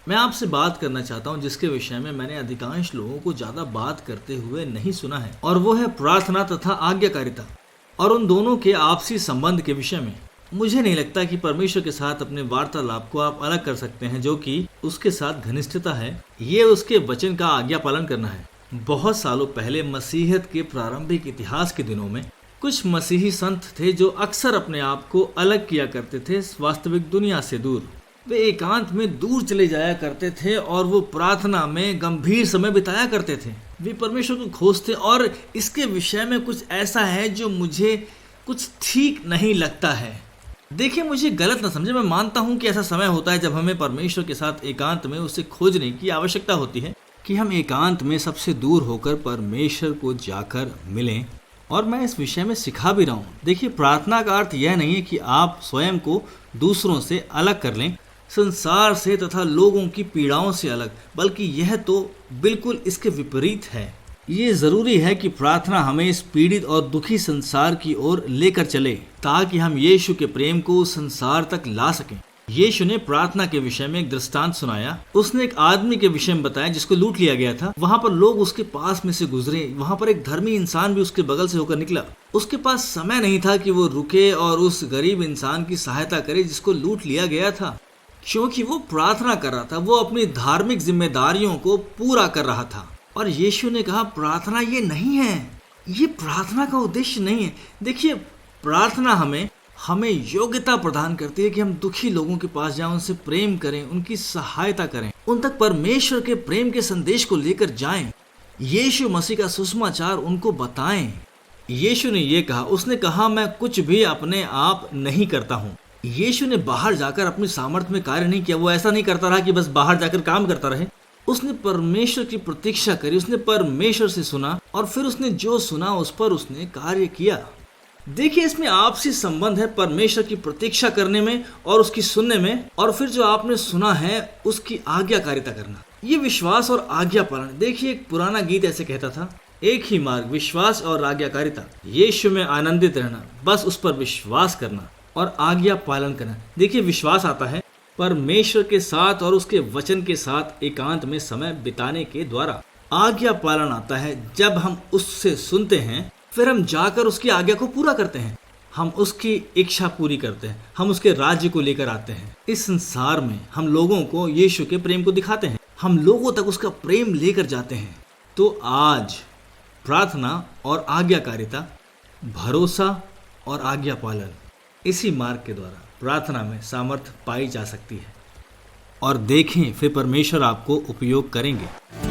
मैं आपसे बात करना चाहता हूँ जिसके विषय में मैंने अधिकांश लोगों को ज्यादा बात करते हुए नहीं सुना है, और वो है प्रार्थना तथा आज्ञाकारिता और उन दोनों के आपसी संबंध के विषय में। मुझे नहीं लगता कि परमेश्वर के साथ अपने वार्तालाप को आप अलग कर सकते हैं। जो कि उसके साथ घनिष्ठता है, ये उसके वचन का आज्ञा पालन करना है। बहुत सालों पहले मसीहत के प्रारंभिक इतिहास के दिनों में कुछ मसीही संत थे जो अक्सर अपने आप को अलग किया करते थे वास्तविक दुनिया से दूर। वे एकांत में दूर चले जाया करते थे और वो प्रार्थना में गंभीर समय बिताया करते थे। वे परमेश्वर को खोजते, और इसके विषय में कुछ ऐसा है जो मुझे कुछ ठीक नहीं लगता है। देखिए, मुझे गलत न समझे, मैं मानता हूँ कि ऐसा समय होता है जब हमें परमेश्वर के साथ एकांत में उसे खोजने की आवश्यकता होती है, कि हम एकांत में सबसे दूर होकर परमेश्वर को जाकर मिलें। और मैं इस विषय में सिखा भी रहा हूँ। देखिए, प्रार्थना का अर्थ यह नहीं है कि आप स्वयं को दूसरों से अलग कर लें, संसार से तथा लोगों की पीड़ाओं से अलग, बल्कि यह तो बिल्कुल इसके विपरीत है। ये जरूरी है कि प्रार्थना हमें इस पीड़ित और दुखी संसार की ओर लेकर चले, ताकि हम यीशु के प्रेम को उस संसार तक ला सकें। यीशु ने प्रार्थना के विषय में एक दृष्टांत सुनाया। उसने एक आदमी के विषय में बताया जिसको लूट लिया गया था। वहाँ पर लोग उसके पास में से गुजरे। वहाँ पर एक धर्मी इंसान भी उसके बगल से होकर निकला। उसके पास समय नहीं था कि वो रुके और उस गरीब इंसान की सहायता करे जिसको लूट लिया गया था, क्योंकि वो प्रार्थना कर रहा था। वो अपनी धार्मिक जिम्मेदारियों को पूरा कर रहा था। और यीशु ने कहा, प्रार्थना ये नहीं है, ये प्रार्थना का उद्देश्य नहीं है। देखिए, प्रार्थना हमें योग्यता प्रदान करती है कि हम दुखी लोगों के पास जाएं, उनसे प्रेम करें, उनकी सहायता करें, उन तक परमेश्वर के प्रेम के संदेश को लेकर जाएं, यीशु मसीह का सुसमाचार उनको बताएं। यीशु ने ये कहा, उसने कहा, मैं कुछ भी अपने आप नहीं करता हूँ। यीशु ने बाहर जाकर अपनी सामर्थ्य में कार्य नहीं किया। वो ऐसा नहीं करता रहा कि बस बाहर जाकर काम करता रहे। उसने परमेश्वर की प्रतीक्षा करी, उसने परमेश्वर से सुना, और फिर उसने जो सुना उस पर उसने कार्य किया। देखिए, इसमें आपसी संबंध है परमेश्वर की प्रतीक्षा करने में और उसकी सुनने में, और फिर जो आपने सुना है उसकी आज्ञाकारिता करना। ये विश्वास और आज्ञा पालन। देखिए, एक पुराना गीत ऐसे कहता था, एक ही मार्ग, विश्वास और आज्ञाकारिता, यीशु में आनंदित रहना, बस उस पर विश्वास करना और आज्ञा पालन करना। देखिए, विश्वास आता है परमेश्वर के साथ और उसके वचन के साथ एकांत में समय बिताने के द्वारा। आज्ञा पालन आता है जब हम उससे सुनते हैं, फिर हम जाकर उसकी आज्ञा को पूरा करते हैं, हम उसकी इच्छा पूरी करते हैं, हम उसके राज्य को लेकर आते हैं। इस संसार में हम लोगों को यीशु के प्रेम को दिखाते हैं, हम लोगों तक उसका प्रेम लेकर जाते हैं। तो आज प्रार्थना और आज्ञाकारिता, भरोसा और आज्ञा पालन, इसी मार्ग के द्वारा प्रार्थना में सामर्थ्य पाई जा सकती है। और देखें, फिर परमेश्वर आपको उपयोग करेंगे।